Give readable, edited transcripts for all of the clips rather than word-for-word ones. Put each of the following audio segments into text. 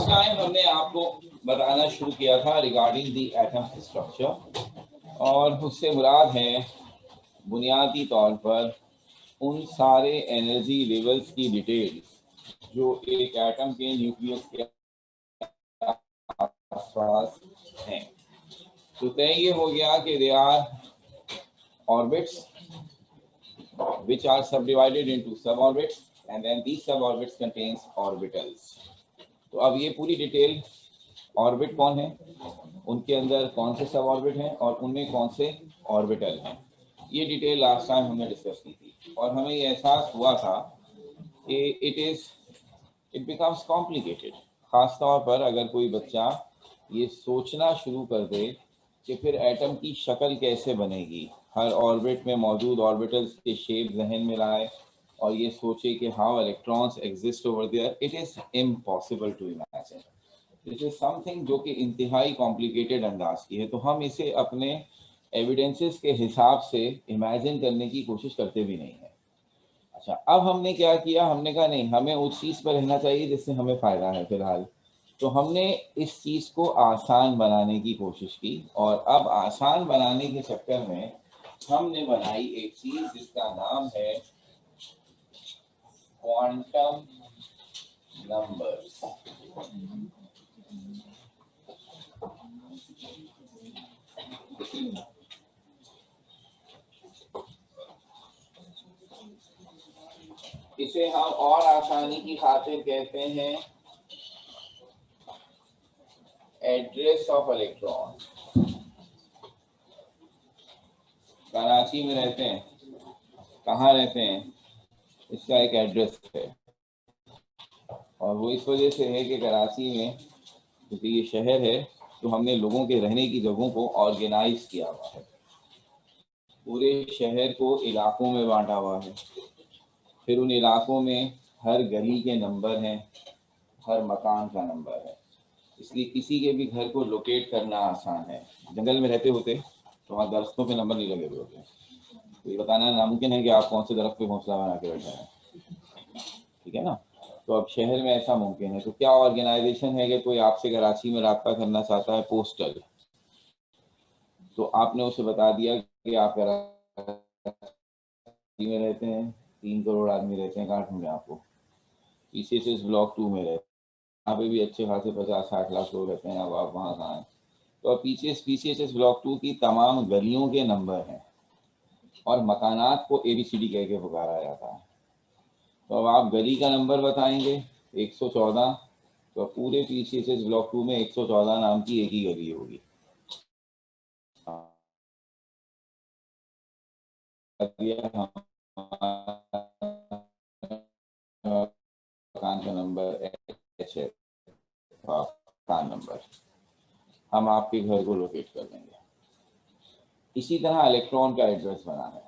Last time हमने आपको बताना शुरू किया था रिगार्डिंग दी एटम स्ट्रक्चर, और उससे मुराद है बुनियादी तौर पर उन सारे एनर्जी लेवल्स की डिटेल्स जो एक एटम के न्यूक्लियस के आसपास हैं। तो तय ये हो गया कि they are orbits which are subdivided into suborbits and then these suborbits contains orbitals। तो अब ये पूरी डिटेल ऑर्बिट कौन है, उनके अंदर कौन से सब ऑर्बिट हैं और उनमें कौन से ऑर्बिटल हैं, ये डिटेल लास्ट टाइम हमने डिस्कस की थी। और हमें ये एहसास हुआ था कि इट बिकम्स कॉम्प्लिकेटेड, ख़ास तौर पर अगर कोई बच्चा ये सोचना शुरू कर दे कि फिर एटम की शक्ल कैसे बनेगी, हर ऑर्बिट में मौजूद ऑर्बिटल्स के शेप जहन में लाए और ये सोचे कि how electrons exist over there, it is impossible to imagine. This is something जो कि इंतहाई कॉम्प्लिकेटेड अंदाज की है, तो हम इसे अपने एविडेंसेस के हिसाब से इमेजिन करने की कोशिश करते भी नहीं है। अच्छा, अब हमने क्या किया, हमने कहा नहीं, हमें उस चीज़ पर रहना चाहिए जिससे हमें फ़ायदा है फ़िलहाल। तो हमने इस चीज़ को आसान बनाने की कोशिश की, और अब आसान बनाने के चक्कर में हमने बनाई एक चीज़ जिसका नाम है क्वांटम नंबर्स। इसे हम और आसानी की खातिर कहते हैं एड्रेस ऑफ इलेक्ट्रॉन। कराची में रहते हैं, कहाँ रहते हैं, इसका एक एड्रेस है, और वो इस वजह से है कि कराची में क्योंकि ये शहर है तो हमने लोगों के रहने की जगहों को ऑर्गेनाइज किया हुआ है, पूरे शहर को इलाकों में बांटा हुआ है, फिर उन इलाकों में हर गली के नंबर हैं, हर मकान का नंबर है, इसलिए किसी के भी घर को लोकेट करना आसान है। जंगल में रहते होते तो वहाँ दरख्तों पे नंबर नहीं लगे हुए होते, तो ये बताना नामुमकिन है कि आप कौन से दरख्त पे घोंसला बना के बैठे हैं, ठीक है ना। तो अब शहर में ऐसा मुमकिन है। तो क्या ऑर्गेनाइजेशन है कि कोई आपसे कराची में रब्ता करना चाहता है पोस्टल, तो आपने उसे बता दिया कि आप कराची में रहते हैं, 3 करोड़ आदमी रहते हैं, कहाँ ढूंढे आपको, पीसीएसएस ब्लॉक 2 में रहते हैं, वहाँ पे भी अच्छे खासे 50-60 लाख लोग रहते हैं, अब आप वहाँ कहाँ हैं। तो अब पीसीएसएस ब्लॉक 2 की तमाम गलियों के नंबर हैं और मकानात को ABCD कह के पुकारा जाता है। तो अब आप गली का नंबर बताएंगे 114, तो पूरे पीसीएसएस ब्लॉक 2 में 114 नाम की एक ही गली होगी। मकान का नंबर H है, मकान नंबर, हम आपके घर को लोकेट कर देंगे। इसी तरह इलेक्ट्रॉन का एड्रेस बना है,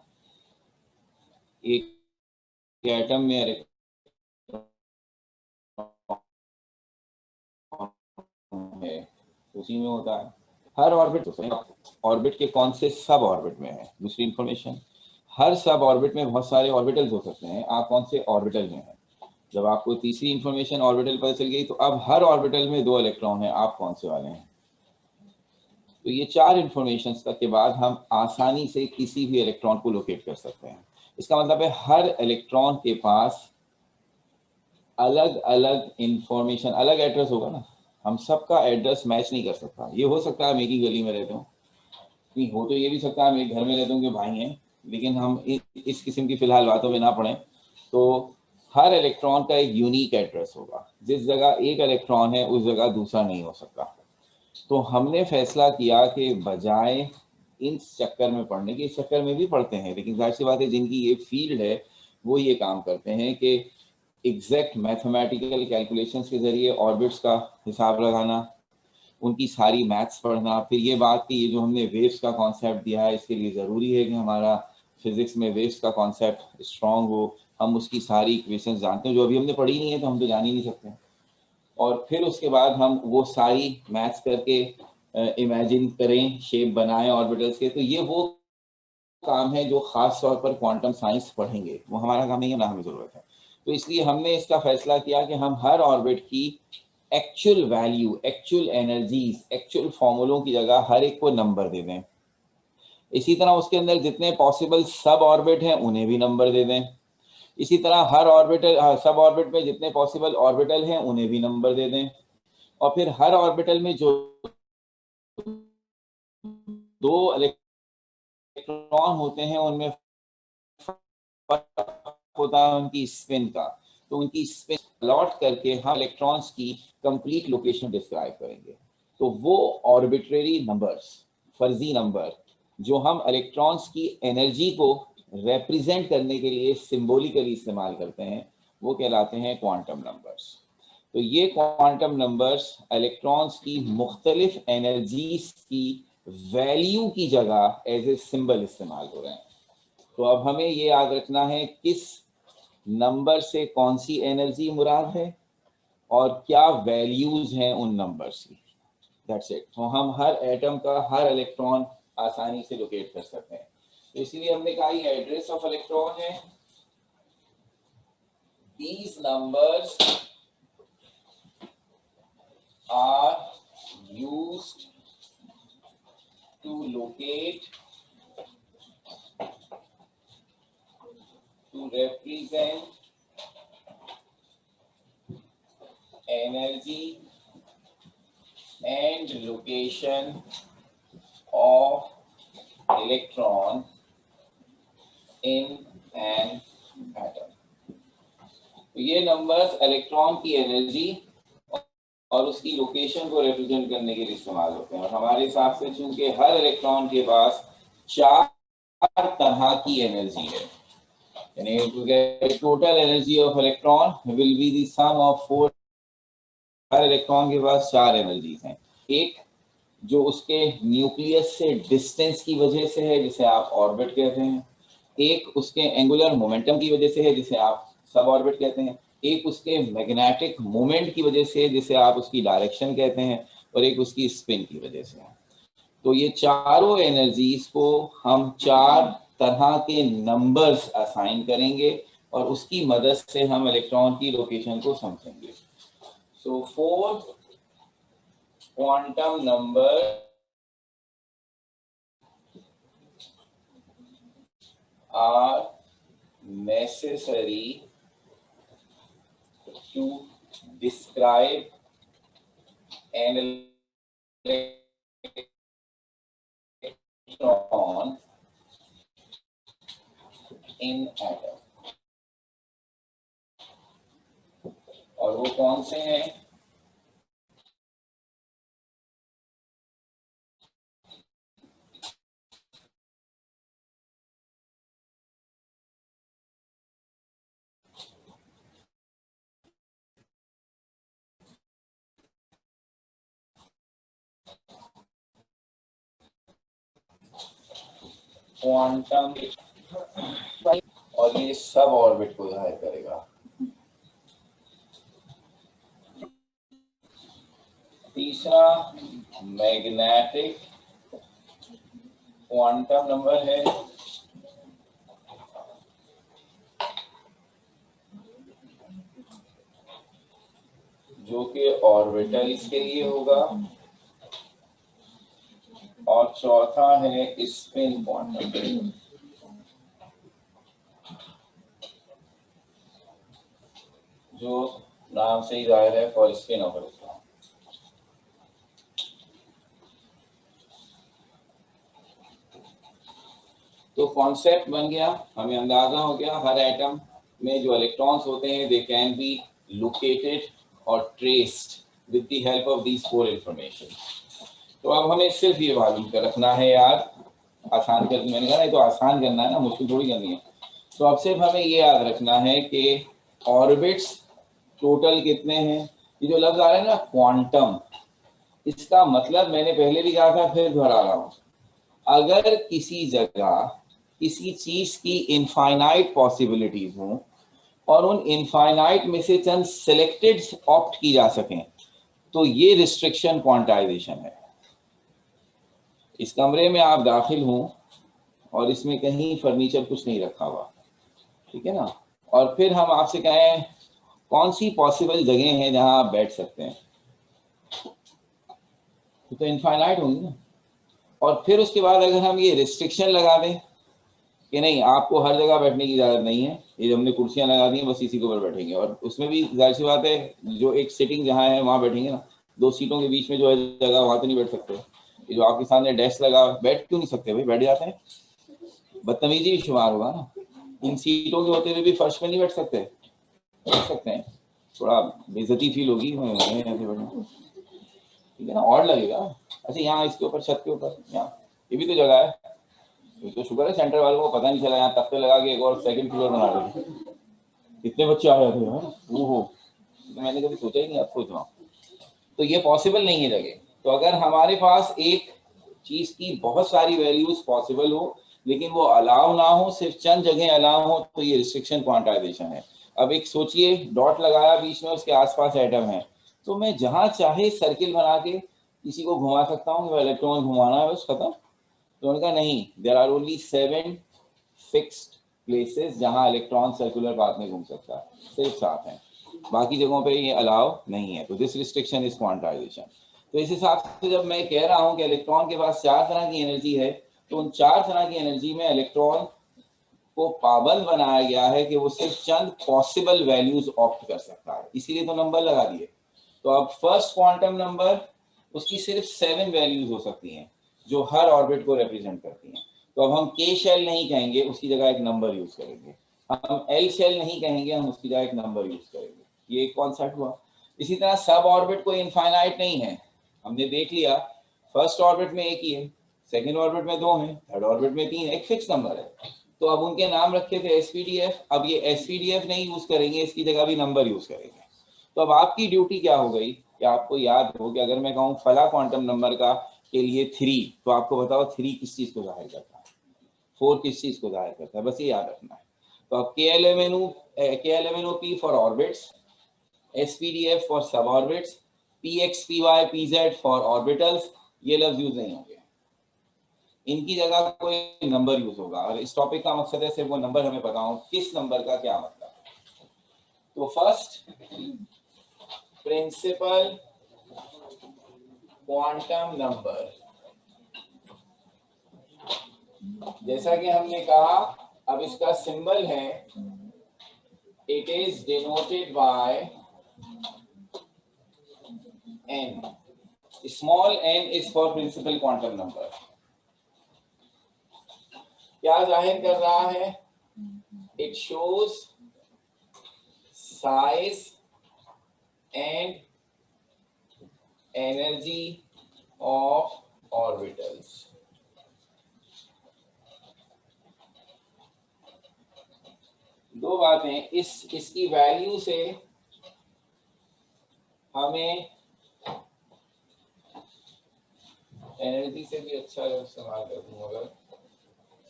एक एटम में है उसी में होता है, हर ऑर्बिट के कौन से सब ऑर्बिट में है। दूसरी इंफॉर्मेशन, हर सब ऑर्बिट में बहुत सारे ऑर्बिटल्स हो सकते हैं, आप कौन से ऑर्बिटल में हैं। जब आपको तीसरी इंफॉर्मेशन ऑर्बिटल पता चल गई, तो अब हर ऑर्बिटल में 2 इलेक्ट्रॉन हैं, आप कौन से वाले हैं। तो ये 4 इंफॉर्मेशन तक के बाद हम आसानी से किसी भी इलेक्ट्रॉन को लोकेट कर सकते हैं। इसका मतलब है हर इलेक्ट्रॉन के पास अलग अलग इंफॉर्मेशन, अलग एड्रेस होगा ना, हम सबका एड्रेस मैच नहीं कर सकता। ये हो सकता है मैं एक ही गली में रहता हूँ, नहीं हो तो ये भी सकता है मैं घर में रहता हूँ कि भाई हैं, लेकिन हम इस किस्म की फिलहाल बातों में ना पड़े। तो हर इलेक्ट्रॉन का एक यूनिक एड्रेस होगा, जिस जगह एक इलेक्ट्रॉन है उस जगह दूसरा नहीं हो सकता। तो हमने फैसला किया कि बजाय इन चक्कर में पढ़ने के, इस चक्कर में भी पढ़ते हैं, लेकिन जाहिर सी बात है जिनकी ये फील्ड है वो ये काम करते हैं कि एग्जैक्ट मैथमेटिकल कैलकुलेशंस के जरिए ऑर्बिट्स का हिसाब लगाना, उनकी सारी मैथ्स पढ़ना, फिर ये बात कि ये जो हमने वेव्स का कॉन्सेप्ट दिया है इसके लिए ज़रूरी है कि हमारा फिजिक्स में वेव्स का कॉन्सेप्ट स्ट्रॉन्ग हो, हम उसकी सारी इक्वेशंस जानते हैं, जो अभी हमने पढ़ी नहीं है तो हम तो जान ही नहीं सकते। और फिर उसके बाद हम वो सारी मैथ्स करके इमेजिन करें, शेप बनाएं ऑर्बिटल्स के। तो ये वो काम है जो ख़ास तौर पर क्वांटम साइंस पढ़ेंगे, वो हमारा काम नहीं है, ना हमें ज़रूरत है। तो इसलिए हमने इसका फैसला किया कि हम हर ऑर्बिट की actual value, actual energies, actual फॉर्मूलों की जगह हर एक को नंबर दे दें। इसी तरह उसके अंदर जितने पॉसिबल सब ऑर्बिट हैं उन्हें भी नंबर दे दें। इसी तरह हर ऑर्बिटल, सब ऑर्बिट में जितने पॉसिबल ऑर्बिटल हैं उन्हें भी नंबर दे दें। और फिर हर ऑर्बिटल में जो दो इलेक्ट्रॉन होते हैं उनमें फर्क होता है उनकी स्पिन का, तो उनकी स्पिन प्लॉट करके हम इलेक्ट्रॉन्स की कंप्लीट लोकेशन डिस्क्राइब करेंगे। तो वो आर्बिट्रेरी नंबर्स, फर्जी नंबर, जो हम इलेक्ट्रॉन्स की एनर्जी को रिप्रेजेंट करने के लिए सिंबॉलिकली इस्तेमाल करते हैं, वो कहलाते हैं क्वांटम नंबर्स। तो ये क्वांटम नंबर्स इलेक्ट्रॉन्स की मुख्तलिफ एनर्जीज की वैल्यू की जगह एज ए सिंबल इस्तेमाल हो रहे हैं। तो अब हमें ये याद रखना है किस नंबर से कौन सी एनर्जी मुराद है और क्या वैल्यूज हैं उन नंबर्स की। That's it. तो हम हर एटम का हर इलेक्ट्रॉन आसानी से लोकेट कर सकते हैं। तो इसीलिए हमने कहा ये एड्रेस ऑफ इलेक्ट्रॉन है। These numbers are used to locate, to represent energy and location of electron in an atom. तो ये नंबर्स इलेक्ट्रॉन की एनर्जी और उसकी लोकेशन को रिप्रेजेंट करने के लिए इस्तेमाल होते हैं। और हमारे हिसाब से चूंकि हर इलेक्ट्रॉन के पास 4 तरह की एनर्जी है, यानी total energy of electron will be the sum of 4। हर इलेक्ट्रॉन के पास 4 एनर्जीज हैं। एक जो उसके न्यूक्लियस से डिस्टेंस की वजह से है, जिसे आप ऑर्बिट कहते हैं। एक उसके एंगुलर मोमेंटम की वजह से है, जिसे आप सब ऑर्बिट कहते हैं। एक उसके मैग्नेटिक मोमेंट की वजह से, जिसे आप उसकी डायरेक्शन कहते हैं। और एक उसकी स्पिन की वजह से है। तो ये चारों एनर्जीज को हम 4 तरह के नंबर्स असाइन करेंगे और उसकी मदद से हम इलेक्ट्रॉन की लोकेशन को समझेंगे। सो 4 quantum numbers are necessary to describe an electron in atom। और वो कौन से हैं? क्वांटम, और ये सब ऑर्बिट को जाहिर करेगा। तीसरा मैग्नेटिक क्वांटम नंबर है, जो कि ऑर्बिटल्स के लिए होगा। और चौथा है स्पिन क्वांटम, जो नाम से ही जाहिर है फॉर स्पिन ऑफ इलेक्ट्रॉन। तो कॉन्सेप्ट बन गया, हमें अंदाजा हो गया हर एटम में जो इलेक्ट्रॉन्स होते हैं दे कैन बी लोकेटेड और traced with the help of these 4 information. तो अब हमें सिर्फ ये मालूम कर रखना है यार, आसान कर, मैंने कहा नहीं तो आसान करना है ना, मुश्किल थोड़ी करनी है। तो अब सिर्फ हमें ये याद रखना है कि ऑर्बिट्स टोटल कितने हैं। ये जो लफ्ज आ रहा है ना क्वांटम, इसका मतलब मैंने पहले भी कहा था, फिर दोहरा रहा हूँ। अगर किसी जगह किसी चीज की इनफाइनाइट पॉसिबिलिटीज हों और उन इनफाइनाइट में से चंद सिलेक्टेड ऑप्ट की जा सकें, तो ये रिस्ट्रिक्शन क्वांटाइजेशन है। इस कमरे में आप दाखिल हों और इसमें कहीं फर्नीचर कुछ नहीं रखा हुआ, ठीक है ना, और फिर हम आपसे कहें कौन सी पॉसिबल जगह है जहां आप बैठ सकते हैं, तो इनफाइनाइट होंगी ना। और फिर उसके बाद अगर हम ये रिस्ट्रिक्शन लगा दें कि नहीं आपको हर जगह बैठने की इजाजत नहीं है, ये हमने कुर्सियां लगा दी हैं बस इसी के ऊपर बैठेंगे, और उसमें भी जाहिर सी बात है जो एक सिटिंग जहाँ है वहाँ बैठेंगे ना, दो सीटों के बीच में जो है जगह वहाँ तो नहीं बैठ सकते। ये जो आपके सामने डेस्क लगा, बैठ क्यों नहीं सकते भाई, बैठ जाते हैं, बदतमीजी भी शुमार होगा ना। इन सीटों के होते हुए भी फर्श में नहीं बैठ सकते, बैठ सकते हैं, थोड़ा बेइज्जती फील होगी ठीक है ना, और लगेगा। अच्छा यहाँ इसके ऊपर छत के ऊपर यहाँ ये भी तो जगह है, ये तो शुक्र है सेंटर वालों को पता नहीं चला, यहाँ तख्ते लगा के एक और सेकंड फ्लोर बना रहे। कितने बच्चे आ जाते हैं यार, ओहो, तो मैंने कभी सोचा ही नहीं, अब सोच रहा हूँ। तो ये पॉसिबल नहीं है जगह। तो अगर हमारे पास एक चीज की बहुत सारी वैल्यूज पॉसिबल हो लेकिन वो अलाउ ना हो, सिर्फ चंद जगह अलाउ हो, तो ये रिस्ट्रिक्शन क्वांटाइजेशन है। अब एक सोचिए, डॉट लगाया बीच में, उसके आसपास एटम है, तो मैं जहां चाहे सर्किल बना के किसी को घुमा सकता हूँ, इलेक्ट्रॉन घुमाना है बस खत्म। तो उनका नहीं, there are only 7 fixed places जहां इलेक्ट्रॉन सर्कुलर पाथ में घूम सकता है, सिर्फ 7 हैं, बाकी जगहों पे ये अलाउ नहीं है। तो दिस रिस्ट्रिक्शन इज क्वांटाइजेशन। तो इस हिसाब से जब मैं कह रहा हूं कि इलेक्ट्रॉन के पास 4 तरह की एनर्जी है, तो उन 4 तरह की एनर्जी में इलेक्ट्रॉन को पाबंद बनाया गया है कि वो सिर्फ चंद पॉसिबल वैल्यूज ऑप्ट कर सकता है, इसीलिए तो नंबर लगा दिए। तो अब फर्स्ट क्वांटम नंबर, उसकी सिर्फ 7 वैल्यूज हो सकती हैं जो हर ऑर्बिट को रिप्रेजेंट करती हैं। तो अब हम के शेल नहीं कहेंगे, उसकी जगह एक नंबर यूज करेंगे। हम एल शेल नहीं कहेंगे, हम उसकी जगह एक नंबर यूज करेंगे। ये एक कॉन्सेप्ट हुआ। इसी तरह सब ऑर्बिट कोई इनफाइनाइट नहीं है, हमने देख लिया फर्स्ट ऑर्बिट में एक ही है, सेकेंड ऑर्बिट में 2 है, थर्ड ऑर्बिट में 3 है, एक फिक्स नंबर है। तो अब उनके नाम रखे थे एसपीडीएफ, अब ये एसपीडीएफ नहीं यूज करेंगे, इसकी जगह भी नंबर यूज करेंगे। तो अब आपकी ड्यूटी क्या हो गई कि आपको याद हो कि अगर मैं कहूँ फला क्वांटम नंबर का के लिए 3, तो आपको बताओ 3 किस चीज को जाहिर करता है, 4 किस चीज को जाहिर करता है, बस ये याद रखना है। तो अब KLMNOP for orbits, SPDF for sub orbits, PX PY PZ for orbitals, ये लफ्ज यूज नहीं होंगे, इनकी जगह कोई नंबर यूज होगा। और इस टॉपिक का मकसद है सिर्फ वो नंबर हमें पता हो किस नंबर का क्या मतलब है। तो फर्स्ट प्रिंसिपल क्वांटम नंबर, जैसा कि हमने कहा, अब इसका सिंबल है, it is denoted by n, small n is for principal quantum number. क्या जाहिर कर रहा है? It shows size and energy of orbitals. दो बातें, इसकी वैल्यू से हमें एनर्जी से भी अच्छा इस्तेमाल कर दूं, अगर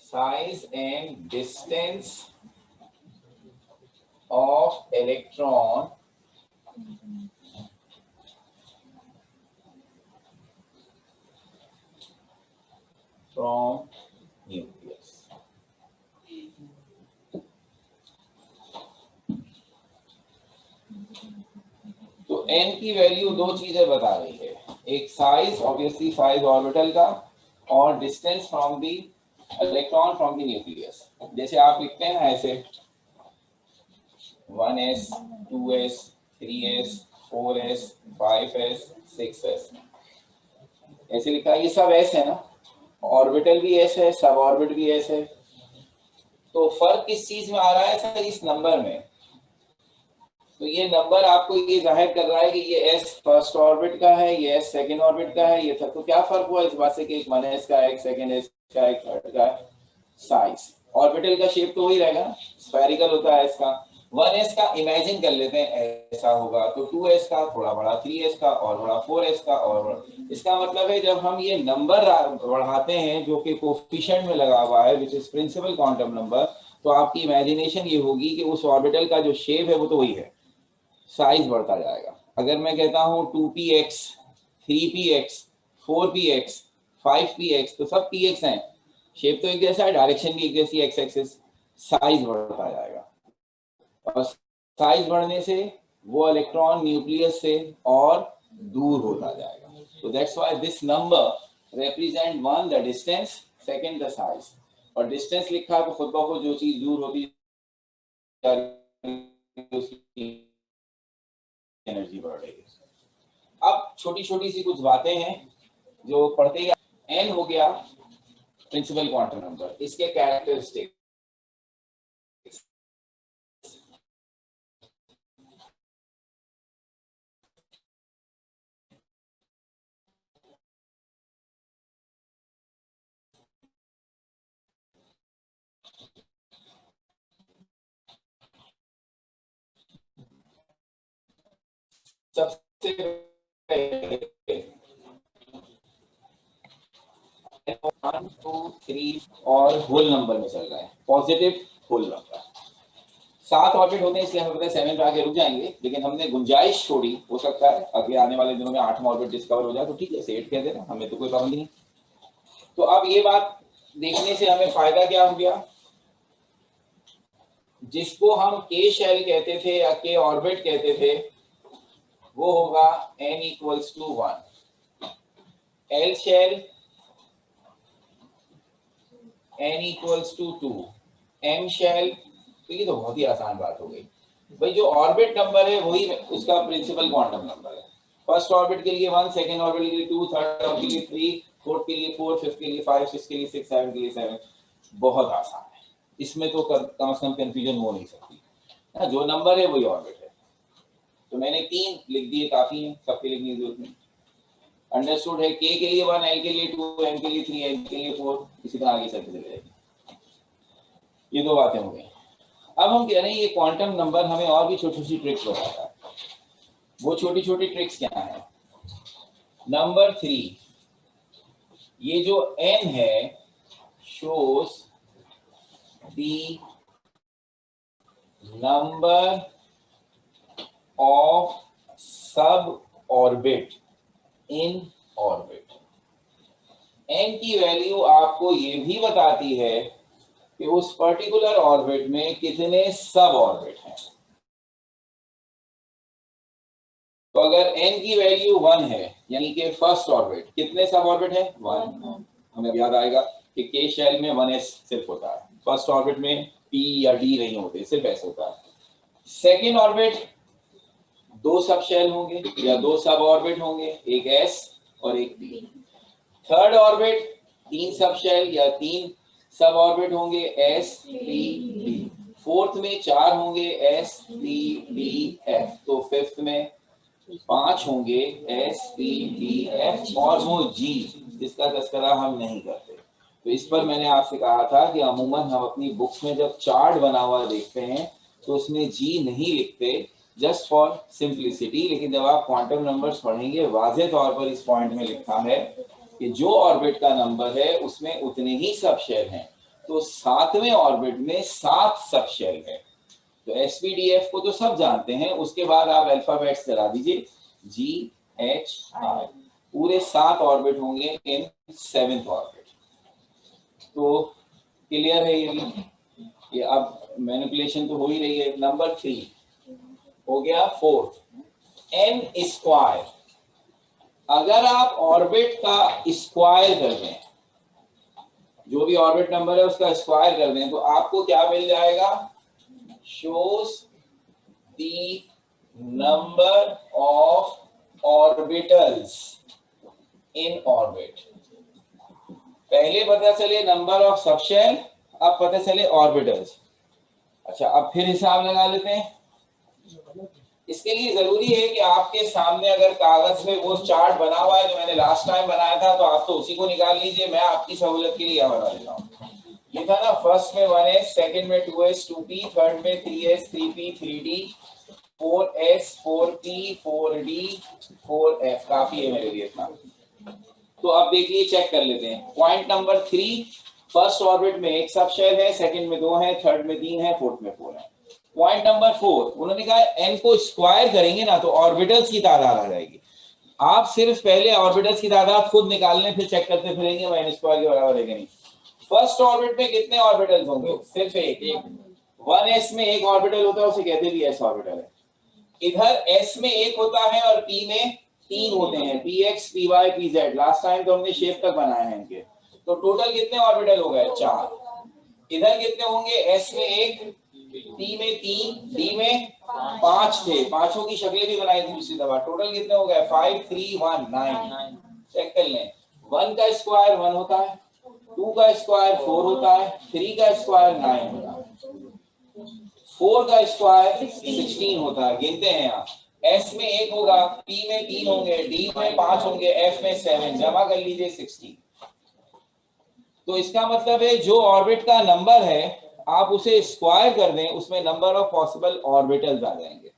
size and distance of electron from nucleus. तो n की वैल्यू दो चीजें बता रही है, एक साइज, ऑब्वियसली साइज ऑर्बिटल का, और distance from the electron from the nucleus. जैसे आप लिखते हैं ना ऐसे 1s 2s 3s 4s 5s 6s, ऐसे लिखा है, ये सब s है ना, ऑर्बिटल भी s है, सब ऑर्बिट भी s है। तो फर्क किस चीज में आ रहा है सर? इस नंबर में। तो ये नंबर आपको ये जाहिर कर रहा है कि ये s फर्स्ट ऑर्बिट का है, ये s सेकंड ऑर्बिट का है, ये था। तो क्या फर्क हुआ इस बात से कि एक 1s का है, एक सेकंड s का है, एक थर्ड का है? साइज। ऑर्बिटल का शेप तो वही रहेगा, स्फेरिकल होता है इसका। 1s का इमेजिन कर लेते हैं ऐसा होगा, तो 2s का थोड़ा बड़ा, 3s का और बड़ा, 4s का और बड़ा। इसका मतलब है जब हम ये नंबर बढ़ाते हैं जो कि कोफिशिएंट में लगा हुआ है, which is principal quantum number, तो आपकी इमेजिनेशन ये होगी कि उस ऑर्बिटल का जो शेप है वो तो वही है, साइज बढ़ता जाएगा। अगर मैं कहता हूँ 2px 3px 4px 5px, तो सब px हैं, शेप तो एक जैसा है, डायरेक्शन भी एक जैसी, एक्स एक्सिस, साइज बढ़ता जाएगा। और साइज बढ़ने से वो इलेक्ट्रॉन न्यूक्लियस से और दूर होता जाएगा। So that's why this number represent one the distance, second the size. और distance लिखा तो खुद ब खुद जो चीज दूर होती जा रही है उसकी एनर्जी बढ़ रही है। अब छोटी छोटी सी कुछ बातें हैं जो पढ़ते ही n हो गया प्रिंसिपल क्वांटम नंबर, इसके कैरेक्टरिस्टिक सबसे 1 2 3 और होल नंबर में चल रहा है, पॉजिटिव होल नंबर। 7 ऑर्बिट होते हैं इसलिए हमें पता है 7 पे आके रुक जाएंगे, लेकिन हमने गुंजाइश छोड़ी, हो सकता है अगले आने वाले दिनों में 8वां ऑर्बिट डिस्कवर हो जाए तो ठीक है, 8 कह देना, हमें तो कोई पाबंदी नहीं। तो अब ये बात देखने से हमें फायदा क्या हो गया, जिसको हम के शेल कहते थे या के ऑर्बिट कहते थे वो होगा n equals to 1, L shell n equals to 2, m shell, तो ये तो बहुत ही आसान बात हो गई भाई। जो ऑर्बिट नंबर है वही उसका प्रिंसिपल क्वांटम नंबर है। फर्स्ट ऑर्बिट के लिए 1, सेकंड ऑर्बिट के लिए 2, थर्ड ऑर्बिट के लिए 3, फोर्थ के लिए 4, फिफ्थ के लिए 5, सिक्स्थ के लिए 6, सेवन के लिए 7। बहुत आसान है, इसमें तो कम से कम कंफ्यूजन हो नहीं सकती ना, जो नंबर है वही ऑर्बिट है। तो मैंने 3 लिख दिए, काफी है, सबके लिखने की जरूरत नहीं। अंडरस्टूड है, के लिए 1, एल के लिए 2, एम के लिए 3, एल के लिए 4, इसी तरह आगे चलते चले जाएगी। ये 2 बातें हो गई। अब हम कह रहे हैं ये क्वांटम नंबर हमें और भी छोटी छोटी ट्रिक्स बताता है। वो छोटी छोटी ट्रिक्स क्या है? नंबर 3, ये जो n है shows the number of sub-orbit in orbit। n की वैल्यू आपको ये भी बताती है कि उस पर्टिकुलर ऑर्बिट में कितने सब ऑर्बिट हैं। तो अगर n की वैल्यू 1 है, यानी कि फर्स्ट ऑर्बिट, कितने सब ऑर्बिट है? 1। हमें याद आएगा कि के शेल में 1s सिर्फ होता है, फर्स्ट ऑर्बिट में p या d नहीं होते, सिर्फ s होता है। सेकेंड ऑर्बिट 2 सब शेल होंगे या 2 सब ऑर्बिट होंगे, एक s और एक p। थर्ड ऑर्बिट 3 सब शेल या 3 सब ऑर्बिट होंगे, s p d। फोर्थ में 4 होंगे, s p d f। तो फिफ्थ में 5 होंगे, s p d f और वो g, जिसका तस्करा हम नहीं करते। तो इस पर मैंने आपसे कहा था कि अमूमन हम अपनी बुक्स में जब चार्ट बना हुआ देखते हैं तो उसमें g नहीं लिखते, जस्ट फॉर सिंप्लिसिटी। लेकिन जब आप क्वांटम नंबर्स पढ़ेंगे वाज़े तौर पर इस पॉइंट में लिखा है कि जो ऑर्बिट का नंबर है उसमें उतने ही सब शेल हैं। तो 7वें ऑर्बिट में 7 सब शेल है। तो SPDF को तो सब जानते हैं, उसके बाद आप अल्फाबेट्स चला दीजिए, G H I, पूरे 7 ऑर्बिट होंगे इन 7th ऑर्बिट। तो क्लियर है ये भी? ये अब मैनिपुलेशन तो हो ही रही है। नंबर 3 हो गया, फोर्थ n स्क्वायर। अगर आप ऑर्बिट का स्क्वायर कर दें, जो भी ऑर्बिट नंबर है उसका स्क्वायर कर दें, तो आपको क्या मिल जाएगा? shows the number of orbitals in orbit। पहले पता चले नंबर ऑफ सबशेल, अब पता चले ऑर्बिटल्स। अच्छा, अब फिर हिसाब लगा लेते हैं। इसके लिए जरूरी है कि आपके सामने अगर कागज में वो चार्ट बना हुआ है जो मैंने लास्ट टाइम बनाया था, तो आप तो उसी को निकाल लीजिए, मैं आपकी सहूलियत के लिए बना देता हूँ। ये था ना, फर्स्ट में 1s, सेकंड में 2s 2p, थर्ड में 3s 3p 3d, 4s 4p 4d 4f। काफी है मेरे लिए इतना। तो अब देखिए, चेक कर लेते हैं। पॉइंट नंबर 3, फर्स्ट ऑर्बिट में 1 सब शेल है, सेकंड में 2 है, थर्ड में 3 है, फोर्थ में 4 है। पॉइंट नंबर 4, उन्होंने कहा n को स्क्वायर करेंगे ना तो ऑर्बिटल्स की तादाद आ जाएगी। आप सिर्फ पहले ऑर्बिटल्स की तादाद खुद निकाल लें, फिर चेक करते फिरेंगे n स्क्वायर के बराबर है कि नहीं। फर्स्ट ऑर्बिट में कितने ऑर्बिटल्स होंगे? सिर्फ एक। 1s में 1 ऑर्बिटल होता है, उसे कहते भी s ऑर्बिटल है। इधर s में 1 होता है और p में तीन होते हैं, p x p y p z. Last time तो हमने शेप तक बनाए हैं इनके। तो टोटल कितने ऑर्बिटल हो गए? 4। इधर कितने होंगे? एस में 1, पी में 3, डी में 5 थे। पांचों की शक्लें भी बनाई थी दूसरी दफा। टोटल कितने हो गए? 5 3 1 9। चेक कर लें। 1 का स्क्वायर 1 होता है, 2 का स्क्वायर 4 होता है, 3 का स्क्वायर 9 होता है, 4 का स्क्वायर 16 होता है। गिनते हैं यहाँ। एस में 1 होगा, पी में 3 होंगे, डी में 5 होंगे, एफ में 7। जमा कर लीजिए 16। तो इसका मतलब है जो ऑर्बिट का नंबर है आप उसे स्क्वायर कर दें, उसमें नंबर ऑफ पॉसिबल ऑर्बिटल्स आ जाएंगे।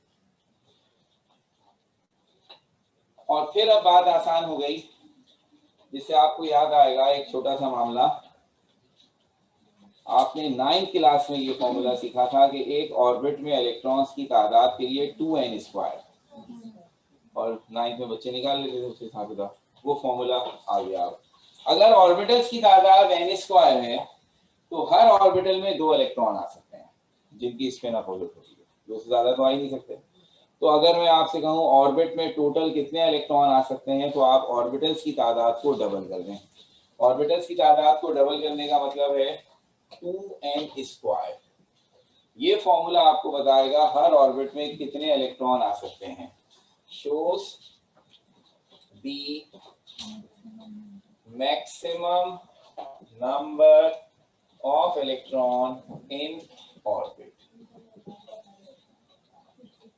और फिर अब बात आसान हो गई, जिससे आपको याद आएगा एक छोटा सा मामला। आपने 9th क्लास में ये फॉर्मूला सीखा था कि एक ऑर्बिट में इलेक्ट्रॉन्स की तादाद के लिए 2n स्क्वायर, और 9th में बच्चे निकाल लेते थे उसके हिसाब से। वो फॉर्मूला आ गया। अगर ऑर्बिटल्स की तादाद n स्क्वायर है तो हर ऑर्बिटल में 2 इलेक्ट्रॉन आ सकते हैं जिनकी स्पिन अपोजिट होती है। दो से ज्यादा तो आ ही नहीं सकते। तो अगर मैं आपसे कहूं ऑर्बिट में टोटल कितने इलेक्ट्रॉन आ सकते हैं, तो आप ऑर्बिटल्स की तादाद को डबल कर दें। ऑर्बिटल्स की तादाद को डबल करने का मतलब है 2n स्क्वायर। ये फॉर्मूला आपको बताएगा हर ऑर्बिट में कितने इलेक्ट्रॉन आ सकते हैं। Shows the maximum number of electron in orbit.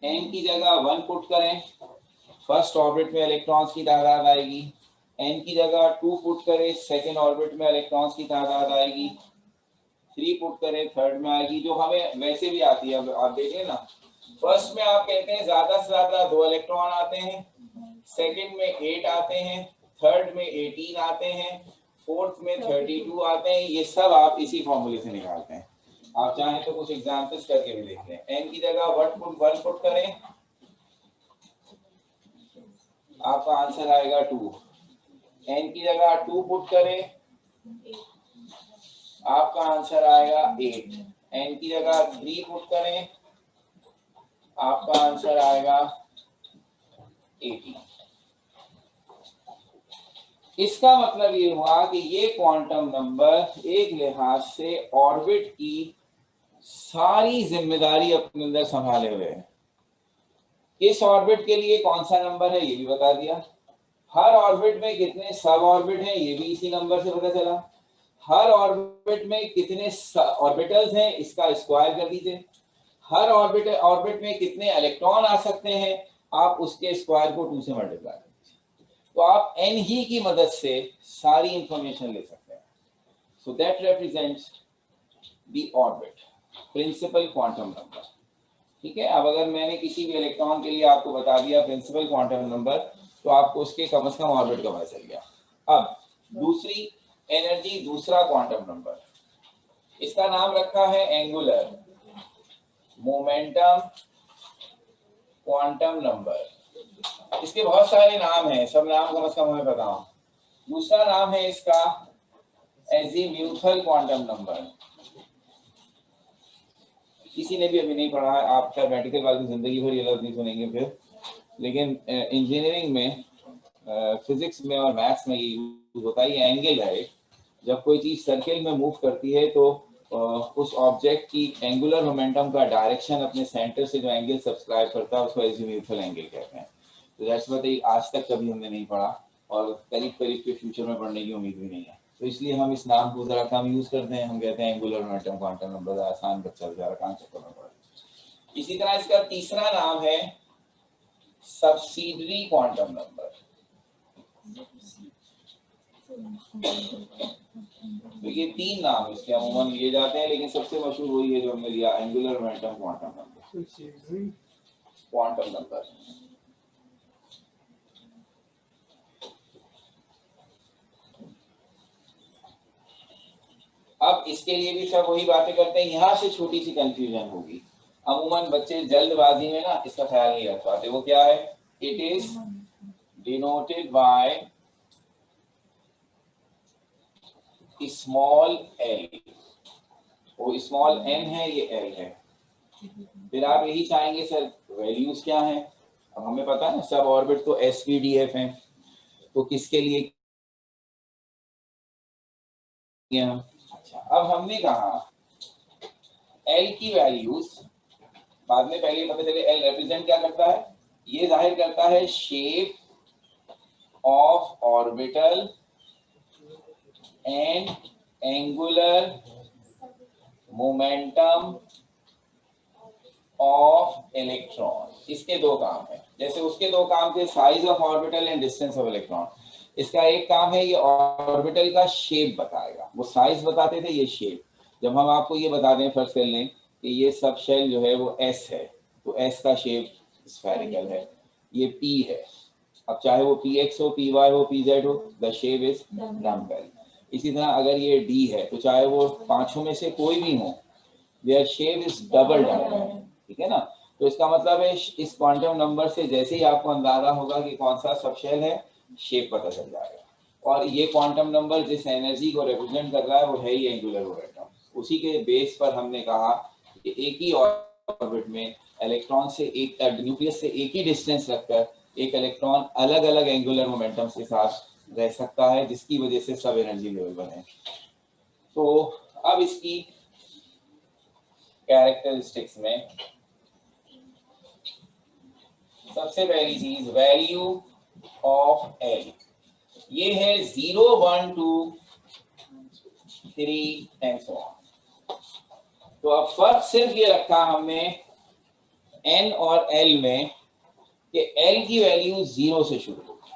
n की जगह 1 पुट करें, फर्स्ट ऑर्बिट में इलेक्ट्रॉन्स की तादाद आएगी। n की जगह 2 पुट करें, सेकेंड ऑर्बिट में इलेक्ट्रॉन्स की तादाद आएगी। 3 पुट करें, थर्ड में आएगी, जो हमें वैसे भी आती है। अब आप देखिए ना, फर्स्ट में आप कहते हैं ज्यादा से ज्यादा 2 इलेक्ट्रॉन आते हैं, सेकंड में 8 आते हैं, थर्ड में 18 आते हैं, फोर्थ में 32 आते हैं। ये सब आप इसी फॉर्मूले से निकालते हैं। आप चाहें तो कुछ एग्जांपल्स करके भी देख लें। n की जगह 1 पुट करें, आपका आंसर आएगा 2। n की जगह 2 पुट करें, आपका आंसर आएगा 8। n की जगह 3 पुट करें, आपका आंसर आएगा 18। इसका मतलब ये हुआ कि ये क्वांटम नंबर एक लिहाज से ऑर्बिट की सारी जिम्मेदारी अपने अंदर संभाले हुए है। इस ऑर्बिट के लिए कौन सा नंबर है ये भी बता दिया। हर ऑर्बिट में कितने सब ऑर्बिट हैं ये भी इसी नंबर से पता चला। हर ऑर्बिट में कितने ऑर्बिटल्स हैं इसका स्क्वायर कर दीजिए। हर ऑर्बिट में कितने इलेक्ट्रॉन आ सकते हैं आप उसके स्क्वायर को 2 से मल्टीप्लाई कर दीजिए। तो आप n ही की मदद से सारी इंफॉर्मेशन ले सकते हैं। So that represents the orbit, principal quantum number. ठीक है। अब अगर मैंने किसी भी इलेक्ट्रॉन के लिए आपको बता दिया प्रिंसिपल क्वांटम नंबर, तो आपको उसके कम से कम ऑर्बिट का पता चल गया। अब दूसरी एनर्जी, दूसरा क्वांटम नंबर, इसका नाम रखा है एंगुलर मोमेंटम क्वांटम नंबर। इसके बहुत सारे नाम हैं, सब नाम कम से कम हमें पता हो। दूसरा नाम है इसका एजीम्यूथल क्वांटम नंबर। किसी ने भी अभी नहीं पढ़ा है, आप क्या मेडिकल वाली जिंदगी भर ये लफ्ज नहीं सुनेंगे फिर, लेकिन इंजीनियरिंग में, फिजिक्स में और मैथ्स में ये यूज होता है। ये एंगल है, जब कोई चीज सर्किल में मूव करती है तो उस ऑब्जेक्ट की एंगुलर मोमेंटम का डायरेक्शन अपने सेंटर से जो एंगल सब्सक्राइब करता है उसको एजीम्यूथल एंगल कहते हैं। तो दैट्स व्हाट आज तक कभी हमने नहीं पढ़ा और करीब करीब के फ्यूचर में पढ़ने की उम्मीद भी नहीं है। तो इसलिए हम इस नाम को जरा कम यूज करते हैं। हम कहते हैं एंगुलर मोमेंटम क्वांटम नंबर, आसान बच्चा बेचारा कहाँ चक्कर में पड़े। इसी तरह इसका तीसरा नाम है सब्सिडरी क्वांटम नंबर। तो ये 3 नाम इसके अमूमन लिए जाते हैं, लेकिन सबसे मशहूर वही है जो हमने लिया, angular momentum quantum number, quantum number. अब इसके लिए भी सब वही बातें करते हैं। यहाँ से छोटी सी कंफ्यूजन होगी, अमूमन बच्चे जल्दबाजी में ना इसका ख्याल नहीं रख पाते। वो क्या है? It is denoted by small L. वो स्मॉल एन है, ये एल है। फिर आप यही चाहेंगे सर वैल्यूज क्या है? अब हमें पता है ना सब ऑर्बिट तो SPDF हैं, तो किसके लिए किया हम? अच्छा, अब हमने कहा L की वैल्यूज बाद में, पहले पता चले L रिप्रेजेंट क्या करता है, ये जाहिर करता है shape of orbital and angular momentum of electron. इसके दो काम है, जैसे उसके दो काम थे size of orbital and distance of electron, इसका एक काम है ये ऑर्बिटल का शेप बताएगा। वो साइज बताते थे, ये शेप। जब हम आपको ये बता दें, फर्ज कर लें कि ये सब शेल जो है वो S है, तो S का शेप स्फेरिकल है, ये P है। अब चाहे वो PX हो, PY हो, PZ हो, द शेप इज डम्बल। इसी तरह अगर ये D है, तो चाहे वो पांचों में से कोई भी हो, their shape is double dumbbell. ठीक है ना? तो इसका मतलब है इस क्वांटम नंबर से जैसे ही आपको अंदाजा होगा कि कौन सा सबशेल है, शेप पता चल जाएगा। और ये क्वांटम नंबर जिस एनर्जी को रिप्रेजेंट कर रहा है वो है ही एंगुलर मोमेंटम। उसी के बेस पर हमने कहा कि एक ही ऑर्बिट में इलेक्ट्रॉन से एक न्यूक्लियस से एक ही डिस्टेंस रखकर एक इलेक्ट्रॉन अलग अलग एंगुलर मोमेंटम के साथ रह सकता है, जिसकी वजह से सब एनर्जी लेवल बने। तो अब इसकी कैरेक्टरिस्टिक्स में सबसे पहली चीज वैल्यू ऑफ L, ये है 0, 1, 2, 3 एंड सो ऑन। तो अब फर्क सिर्फ ये रखा हमने N और L में कि L की वैल्यू 0 से शुरू होगी,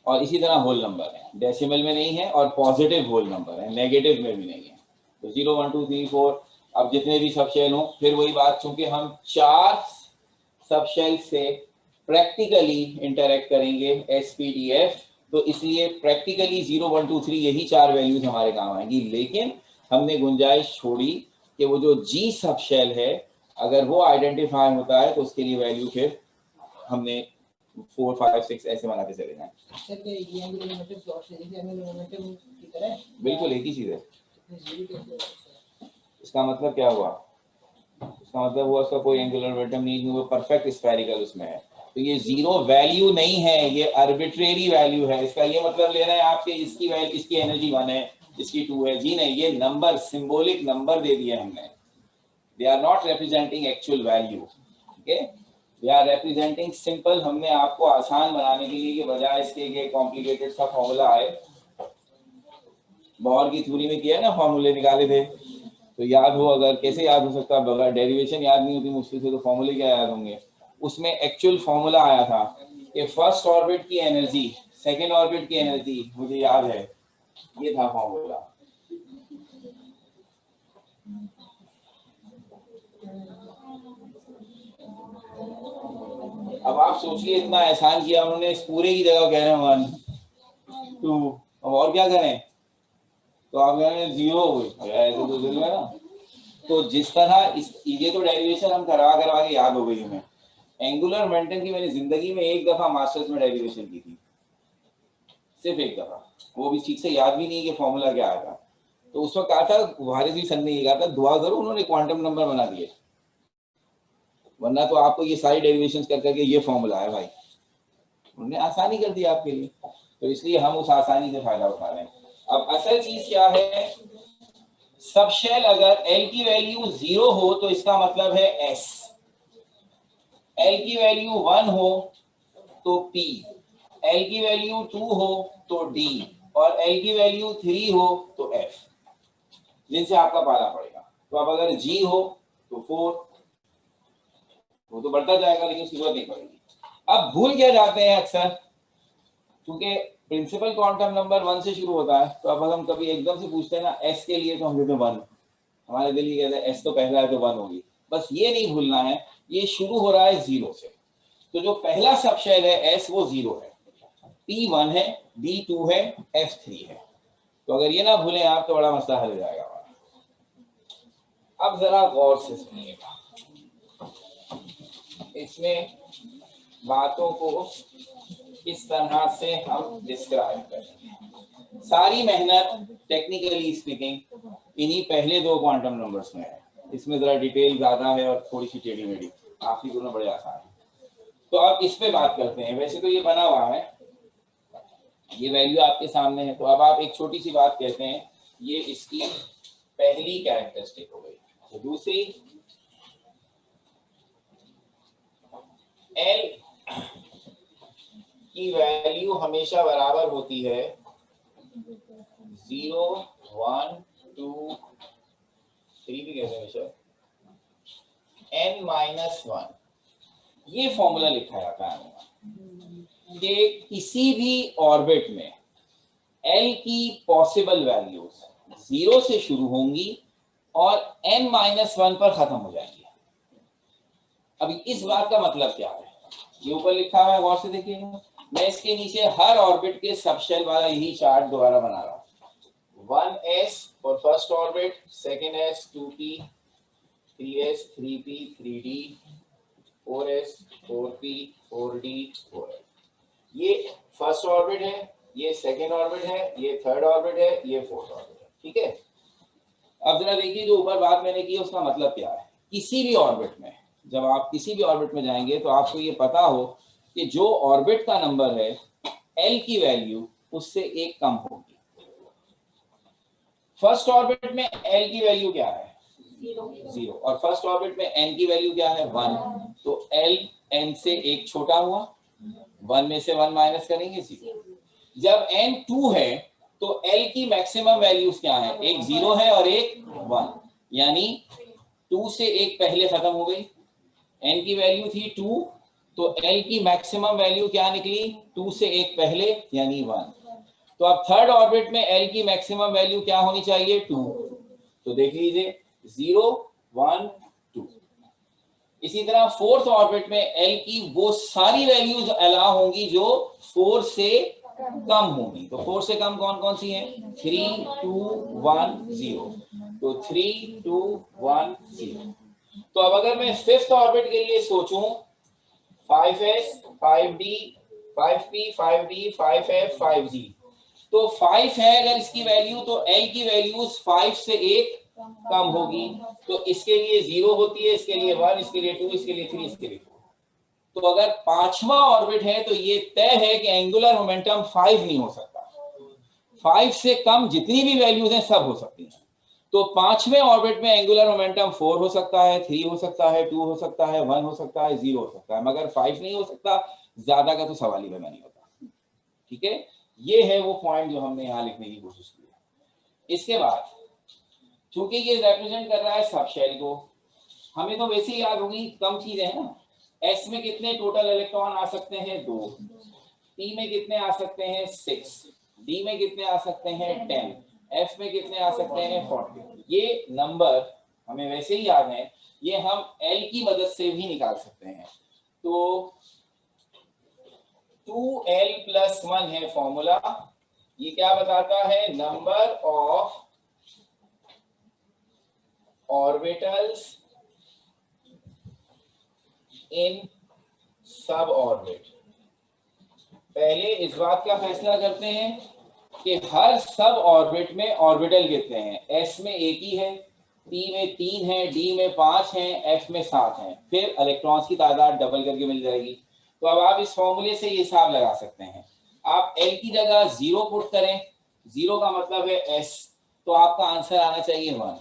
और इसी तरह होल नंबर है, डेसिमल में नहीं है और पॉजिटिव होल नंबर है, नेगेटिव में भी नहीं है। तो 0, 1, 2, 3, 4, अब जितने भी सबशेल हों, फिर वही बात, चूंकि हम 4 सबशेल से प्रैक्टिकली इंटरेक्ट करेंगे SPDF, तो इसलिए प्रैक्टिकली 0, 1, 2, 3 यही 4 वैल्यूज हमारे काम आएंगी। लेकिन हमने गुंजाइश छोड़ी कि वो जो G सबशेल है, अगर वो आइडेंटिफाई होता है तो उसके लिए वैल्यू फिर हमने 4, 5, 6 ऐसे बनाते चले जाएं। बिल्कुल एक ही चीज है। इसका मतलब क्या हुआ? इसका मतलब हुआ उसका कोई एंगुलर मोमेंटम नहीं, वो परफेक्ट स्फेरिकल उसमें है। तो ये 0 वैल्यू नहीं है, ये आर्बिट्रेरी वैल्यू है। इसका ये मतलब लेना है आपके इसकी वैल्यू, इसकी एनर्जी 1 है, इसकी 2 है, जी नहीं, ये नंबर सिंबॉलिक नंबर दे दिए हमने। They are not representing actual value, ठीक है, दे आर रिप्रेजेंटिंग सिंपल। हमने आपको आसान बनाने के लिए के बजाय इसके कि कॉम्प्लिकेटेड सा फॉर्मूला आए, बोर की थ्योरी में किया ना, फॉर्मूले निकाले थे, तो याद हो, अगर कैसे याद हो सकता है, बगैर डेरिवेशन याद नहीं होती मुश्किल से, तो फॉर्मूले क्या याद होंगे? उसमें एक्चुअल फॉर्मूला आया था कि फर्स्ट ऑर्बिट की एनर्जी सेकेंड ऑर्बिट की एनर्जी, मुझे याद है, ये था फॉर्मूला। अब आप सोचिए, इतना एहसान किया उन्होंने, इस पूरे की जगह कह रहे हैं 1, 2, अब और क्या करें? तो आप कह रहे हैं 0 हो गई, ऐसे तो दिल में ना। तो जिस तरह ये तो डेरिवेशन हम करवा के याद हो गई हमें। एंगुलर मोमेंटम की मैंने जिंदगी में एक दफा मास्टर्स में डेरिवेशन की थी, सिर्फ एक दफा, वो भी ठीक से याद भी नहीं कि फॉर्मूला क्या आया था। तो उस वक्त कहा था, वारिस सर ने ये कहा था, दुआ करो उन्होंने क्वांटम नंबर बना दिए, वरना तो आपको ये सारी डेरिवेशन कर करके ये फॉर्मूला है भाई। उन्होंने आसानी कर दी आपके लिए, तो इसलिए हम उस आसानी से फायदा उठा रहे हैं। अब असल चीज क्या है, सबशेल अगर L की वैल्यू 0 हो तो इसका मतलब है S, L की वैल्यू 1 हो तो P, L की वैल्यू 2 हो तो D, और L की वैल्यू 3 हो तो F, जिनसे आपका पाला पड़ेगा। तो अब अगर G हो तो 4, वो तो बढ़ता जाएगा, लेकिन उसकी जरूरत नहीं पड़ेगी। अब भूल क्या जाते हैं अक्सर, क्योंकि प्रिंसिपल क्वांटम नंबर 1 से शुरू होता है, तो अब हम कभी एकदम से पूछते हैं ना S के लिए, तो हम कहते हैं 1, हमारे दिल ये कहते हैं S तो पहला है तो 1 होगी। बस ये नहीं भूलना है, ये शुरू हो रहा है 0 से, तो जो पहला सबशेल है S वो 0 है, P 1 है, D 2 है, F 3 है। तो अगर ये ना भूलें आप तो बड़ा मसला हल जाएगा। अब जरा गौर से सुनिएगा, इसमें बातों को इस तरह से हम डिस्क्राइब करेंगे। सारी मेहनत टेक्निकली स्पीकिंग इन्हीं पहले 2 क्वांटम नंबर्स में है, इसमें जरा डिटेल ज्यादा है और थोड़ी सी टेढ़ी मेढ़ी, आखिरी दोनों बड़े आसान है। तो अब इस पे बात करते हैं। वैसे तो ये बना हुआ है, ये वैल्यू आपके सामने है, तो अब आप एक छोटी सी बात कहते हैं, ये इसकी पहली कैरेक्टरिस्टिक हो गई। तो दूसरी, एल की वैल्यू हमेशा बराबर होती है 0, 1, 2, 3 भी कहते हैं सर, n-1। ये फॉर्मूला लिखा जाता है कि किसी भी ऑर्बिट में L की पॉसिबल वैल्यूज 0 से शुरू होंगी और n-1 पर खत्म हो जाएंगी। अभी इस बात का मतलब क्या है, ये ऊपर लिखा हुआ है, गौर से देखिएगा। मैं इसके नीचे हर ऑर्बिट के सबशेल वाला यही चार्ट दोबारा बना रहा हूं। 1s for first orbit, second s 2p, 3s 3p 3d, 4s 4p 4d 4l। ये फर्स्ट ऑर्बिट है, ये सेकेंड ऑर्बिट है, ये थर्ड ऑर्बिट है, ये फोर्थ ऑर्बिट है। ठीक है, अब जरा देखिए जो ऊपर बात मैंने की उसका मतलब क्या है। किसी भी ऑर्बिट में, जब आप किसी भी ऑर्बिट में जाएंगे तो आपको ये पता हो कि जो ऑर्बिट का नंबर है L की वैल्यू उससे एक कम होगी। फर्स्ट ऑर्बिट में L की वैल्यू क्या है? 0। और फर्स्ट ऑर्बिट में n की वैल्यू क्या है? 1। तो L n से एक छोटा हुआ, 1 में से 1 माइनस करेंगे 0। जब n 2 है तो L की मैक्सिमम वैल्यूज क्या है? एक 0 है और एक 1, यानी 2 से एक पहले खत्म हो गई। n की वैल्यू थी 2, तो L की मैक्सिमम वैल्यू क्या निकली? 2 से एक पहले यानी 1। तो अब थर्ड ऑर्बिट में L की मैक्सिमम वैल्यू क्या होनी चाहिए? 2। तो देख लीजिए 0, 1, 2। इसी तरह फोर्थ ऑर्बिट में L की वो सारी वैल्यूज अलाउ होंगी जो 4 से कम होंगी। तो 4 से कम कौन कौन सी हैं? 3, 2, 1, 0। तो 3, 2, 1, 0। तो अब अगर मैं फिफ्थ ऑर्बिट के लिए सोचूं, 5s 5d 5p 5d 5f 5g, तो 5 है अगर इसकी वैल्यू, तो L की वैल्यूज 5 से एक कम होगी। तो इसके लिए 0 होती है, इसके लिए 1, इसके लिए 2, इसके लिए 3, इसके लिए 4। तो अगर पांचवा ऑर्बिट है तो ये तय है कि एंगुलर मोमेंटम 5 नहीं हो सकता। 5 से कम जितनी भी वैल्यूज हैं सब हो सकती हैं। तो पांचवें ऑर्बिट में एंगुलर मोमेंटम 4 हो सकता है, 3 हो सकता है, 2 हो सकता है, 1 हो सकता है, 0 हो सकता है, मगर 5 नहीं हो सकता। ज्यादा का तो सवाल ही नहीं होता। ठीक है, ये है वो पॉइंट जो हमने यहाँ लिखने की कोशिश की है। इसके बाद चूंकि ये रिप्रेजेंट कर रहा है सबशेल को, हमें तो वैसे ही याद होगी, कम चीजें हैं ना। S में कितने टोटल इलेक्ट्रॉन आ सकते हैं? 2। P में कितने आ सकते हैं? 6। D में कितने आ सकते हैं? 10। F में कितने आ सकते हैं? 40। ये नंबर हमें वैसे ही याद है, ये हम L की मदद से भी निकाल सकते हैं। तो 2l+1 है फॉर्मूला। ये क्या बताता है? नंबर ऑफ ऑर्बिटल्स इन सब ऑर्बिट। पहले इस बात का फैसला करते हैं कि हर सब ऑर्बिट में ऑर्बिटल कितने हैं। S में एक ही है, P में 3 है, D में 5 हैं, F में 7 हैं। फिर इलेक्ट्रॉन्स की तादाद डबल करके मिल जाएगी। तो अब आप इस फॉर्मूले से ये हिसाब लगा सकते हैं। आप L की जगह 0 पुट करें, 0 का मतलब है S, तो आपका आंसर आना चाहिए 1।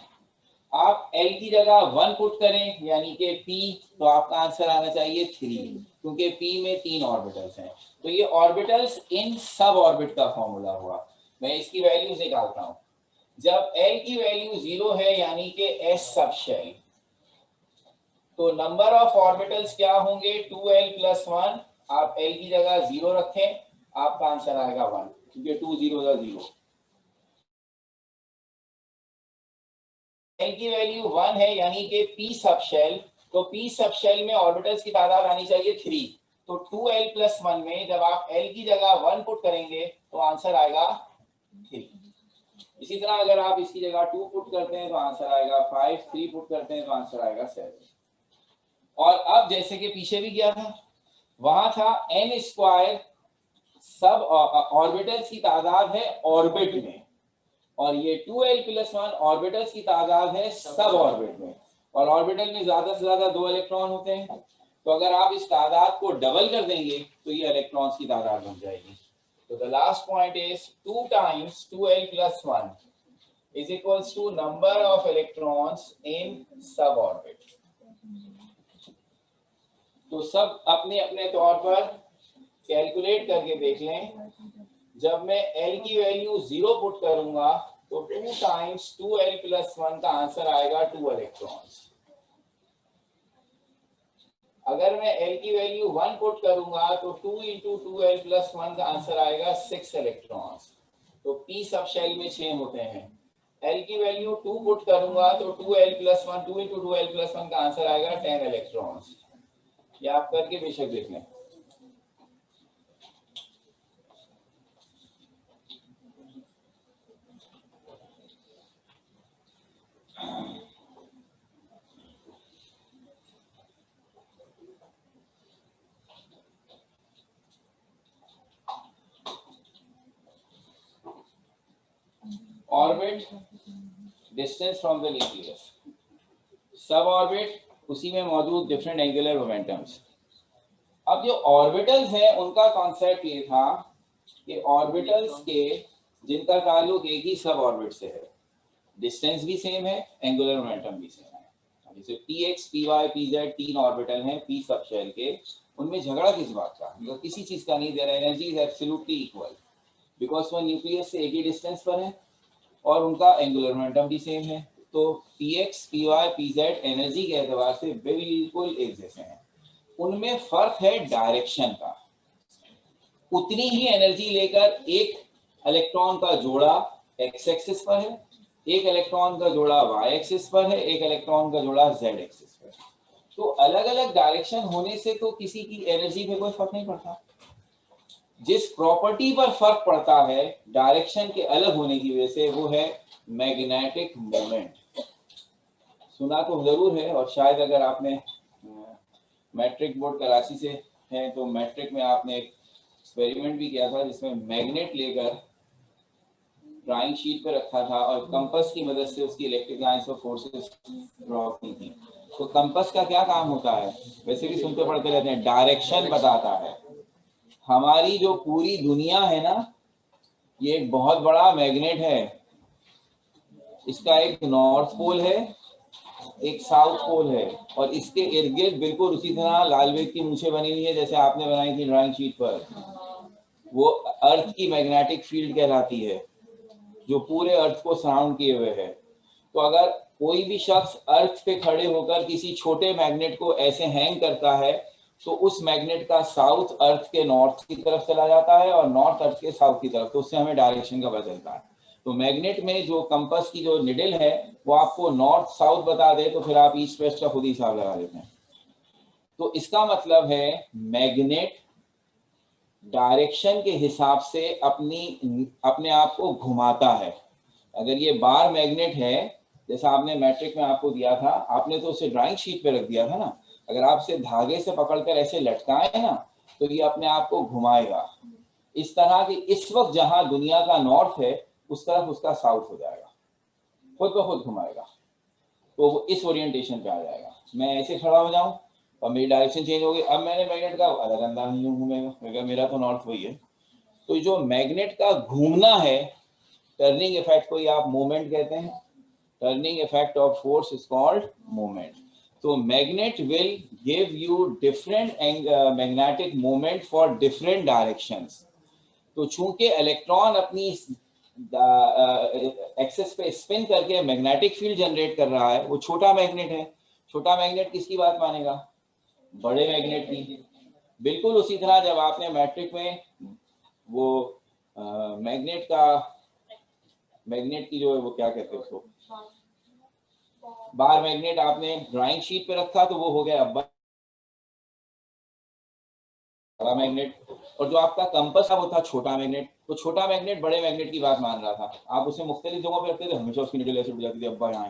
आप L की जगह 1 पुट करें यानी कि P, तो आपका आंसर आना चाहिए 3, क्योंकि P में 3 ऑर्बिटल्स हैं। तो ये ऑर्बिटल्स इन सब ऑर्बिट का फॉर्मूला हुआ। मैं इसकी वैल्यूज निकालता हूं। जब L की वैल्यू 0 है यानी कि S सबशेल, तो नंबर ऑफ ऑर्बिटल्स क्या होंगे? 2l+1। आप L की जगह 0 रखें, आपका आंसर आएगा 1, क्योंकि 2 0 0। L की वैल्यू 1 है यानी कि P सबशेल, तो P सबशेल में ऑर्बिटल्स की तादाद आनी चाहिए 3। तो 2l+1 में जब आप L की जगह 1 पुट करेंगे तो आंसर आएगा 3। इसी तरह अगर आप इसकी जगह 2 पुट करते हैं तो आंसर आएगा 5, 3 पुट करते हैं तो आंसर आएगा 7। और अब जैसे कि पीछे भी किया था, वहां था n² सब ऑर्बिटल्स की तादाद है ऑर्बिट में, और ये 2l+1 ऑर्बिटल्स की तादाद है सब ऑर्बिट में। और ऑर्बिटल में ज्यादा से ज्यादा 2 इलेक्ट्रॉन होते हैं। तो अगर आप इस तादाद को डबल कर देंगे तो ये इलेक्ट्रॉन्स की तादाद बन जाएगी। तो the last point is 2 times 2l plus 1 is equals to number of electrons in suborbit। तो सब अपने अपने तौर पर कैलकुलेट करके देख लें। जब मैं L की वैल्यू 0 पुट करूंगा तो 2 टाइम्स 2l plus 1 का आंसर आएगा 2 इलेक्ट्रॉन्स। अगर मैं L की वैल्यू 1 पुट करूंगा तो 2 into 2l plus 1 का आंसर आएगा 6 इलेक्ट्रॉन्स। तो p सब शेल में 6 होते हैं। L की वैल्यू 2 पुट करूंगा तो 2l plus 1 2 into 2l plus 1 का आंसर आएगा 10 इलेक्ट्रॉन्स। ये आप करके बेशक देख लें। Orbit, distance from the nucleus, सब ऑर्बिट, उसी में मौजूद डिफरेंट एंगुलर मोमेंटम्स। अब जो ऑर्बिटल्स हैं उनका कॉन्सेप्ट ये था कि ऑर्बिटल्स के जिनका ताल्लुक एक ही सब ऑर्बिट से है, डिस्टेंस भी सेम है, एंगुलर मोमेंटम भी सेम है। जैसे px, py, pz 3 ऑर्बिटल हैं p सब शेल के, उनमें झगड़ा किस बात का? मतलब किसी चीज का नहीं, their energy is absolutely equal because वो न्यूक्लियस से एक ही डिस्टेंस पर है और उनका एंगुलर मोमेंटम भी सेम है। तो px, py, pz एनर्जी के एतबार से बिल्कुल एक जैसे हैं। उनमें फर्क है डायरेक्शन का। उतनी ही एनर्जी लेकर एक इलेक्ट्रॉन का जोड़ा x एक्सिस पर है, एक इलेक्ट्रॉन का जोड़ा y एक्सिस पर है, एक इलेक्ट्रॉन का जोड़ा z एक्सिस पर है। तो अलग अलग डायरेक्शन होने से तो किसी की एनर्जी में कोई फर्क नहीं पड़ता। जिस प्रॉपर्टी पर फर्क पड़ता है डायरेक्शन के अलग होने की वजह से, वो है मैग्नेटिक मोमेंट। सुना तो जरूर है, और शायद अगर आपने मैट्रिक बोर्ड कराची से है तो मैट्रिक में आपने एक एक्सपेरिमेंट भी किया था जिसमें मैग्नेट लेकर ड्राइंग शीट पर रखा था और कंपास की मदद से उसकी इलेक्ट्रिक लाइंस और फोर्सेस ड्रॉ की थी। तो कंपास का क्या काम होता है? वैसे भी सुनते पढ़ते रहते हैं, डायरेक्शन बताता है। हमारी जो पूरी दुनिया है ना, ये एक बहुत बड़ा मैग्नेट है। इसका एक नॉर्थ पोल है, एक साउथ पोल है, और इसके इर्द गिर्द बिल्कुल उसी तरह लाल बेग की मूछें बनी हुई है जैसे आपने बनाई थी ड्राइंग शीट पर। वो अर्थ की मैग्नेटिक फील्ड कहलाती है जो पूरे अर्थ को सराउंड किए हुए है। तो अगर कोई भी शख्स अर्थ पे खड़े होकर किसी छोटे मैग्नेट को ऐसे हैंग करता है तो उस मैग्नेट का साउथ अर्थ के नॉर्थ की तरफ चला जाता है और नॉर्थ अर्थ के साउथ की तरफ। तो उससे हमें डायरेक्शन का पता चलता है। तो मैग्नेट में जो कंपास की जो निडल है वो आपको नॉर्थ साउथ बता दे तो फिर आप ईस्ट वेस्ट का खुद ही हिसाब लगा लेते हैं। तो इसका मतलब है मैग्नेट डायरेक्शन के हिसाब से अपने आप को घुमाता है। अगर ये बार मैग्नेट है, जैसा आपने मैट्रिक में आपको दिया था, आपने तो उसे ड्राइंग शीट पे रख दिया था ना, अगर आप इसे धागे से पकड़कर ऐसे लटकाएं ना तो ये अपने आप को घुमाएगा। इस तरह कि इस वक्त जहां दुनिया का नॉर्थ है उस तरफ उसका साउथ हो जाएगा, खुद ब खुद घुमाएगा। तो वो इस ओरिएंटेशन पे आ जाएगा। मैं ऐसे खड़ा हो जाऊं और मेरी डायरेक्शन चेंज हो गई, अब मैंने मैग्नेट का अलग अंदाज नहीं घूमेगा क्योंकि मेरा तो नॉर्थ वही है। तो जो मैग्नेट का घूमना है, टर्निंग इफेक्ट को आप मोमेंट कहते हैं। Turning effect of force is called moment. तो magnet will give you different magnetic moment for different directions. तो चूंकि इलेक्ट्रॉन अपनी एक्सिस पे स्पिन करके मैग्नेटिक फील्ड जनरेट कर रहा है, वो छोटा मैग्नेट है। छोटा मैग्नेट किसकी बात मानेगा? बड़े मैग्नेट की। बिल्कुल उसी तरह जब आपने मैट्रिक में वो मैग्नेट की जो है वो क्या कहते हैं उसको, बार मैग्नेट आपने ड्राइंग शीट पे रखा तो वो हो गया बड़ा मैग्नेट, और जो आपका कंपास था वो था छोटा मैग्नेट। तो छोटा मैग्नेट बड़े मैग्नेट की बात मान रहा था। आप उसे मुख्तलिफ जगहों पे रखते थे, हमेशा उसकी निडल ऐसे उठ जाती थी, अब्बा यहाँ,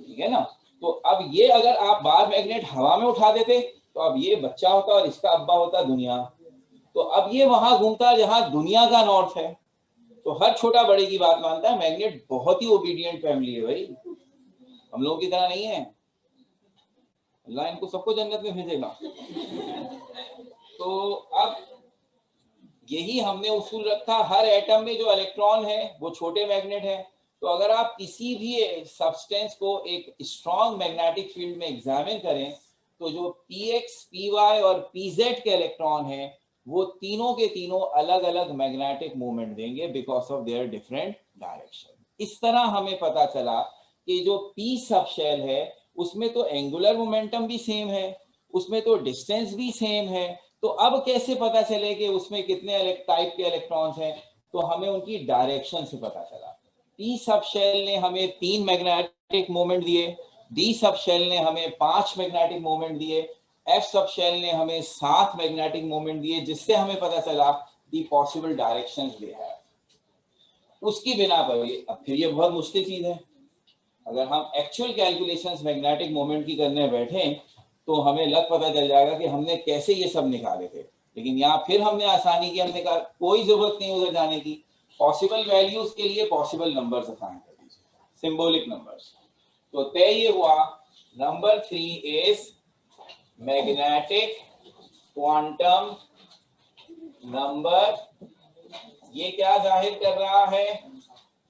ठीक है ना। तो अब ये अगर आप बार मैग्नेट हवा में उठा देते तो अब ये बच्चा होता और इसका अब्बा होता दुनिया। तो अब ये वहां घूमता जहां दुनिया का नॉर्थ है। तो हर छोटा बड़े की बात मानता है। मैग्नेट बहुत ही ओबीडियंट फैमिली है भाई, हम लोगों की तरह नहीं है। अल्लाह इनको सबको जन्नत में भेजेगा। तो अब यही हमने उसूल रखा, हर एटम में जो इलेक्ट्रॉन है वो छोटे मैग्नेट है। तो अगर आप किसी भी सब्सटेंस को एक स्ट्रॉन्ग मैग्नेटिक फील्ड में एग्जामिन करें तो जो px, py और pz के इलेक्ट्रॉन हैं वो तीनों के तीनों अलग अलग मैग्नेटिक मूवमेंट देंगे because of their different direction. इस तरह हमें पता चला कि जो p सब शेल है उसमें तो एंगुलर मोमेंटम भी सेम है, उसमें तो डिस्टेंस भी सेम है। तो अब कैसे पता चले कि उसमें कितने टाइप के इलेक्ट्रॉन्स हैं? तो हमें उनकी डायरेक्शन से पता चला। p सब शेल ने हमें 3 मैग्नेटिक मोमेंट दिए, d सब शेल ने हमें 5 मैग्नेटिक मोमेंट दिए, f सब शेल ने हमें 7 मैग्नेटिक मोमेंट दिए, जिससे हमें पता चला दी पॉसिबल डायरेक्शंस दे है। उसकी बिना पर अब फिर ये बहुत मुश्किल चीज है, अगर हम एक्चुअल कैलकुलेशंस मैग्नेटिक मोमेंट की करने बैठे तो हमें लग पता चल जाएगा कि हमने कैसे ये सब निकाले थे। लेकिन यहाँ फिर हमने आसानी की, हमने कहा कोई जरूरत नहीं उधर जाने की, पॉसिबल वैल्यूज के लिए पॉसिबल नंबर्स असाइन कर दीजिए, सिंबॉलिक नंबर्स। तो तय ये हुआ number 3 is magnetic quantum number. ये क्या जाहिर कर रहा है?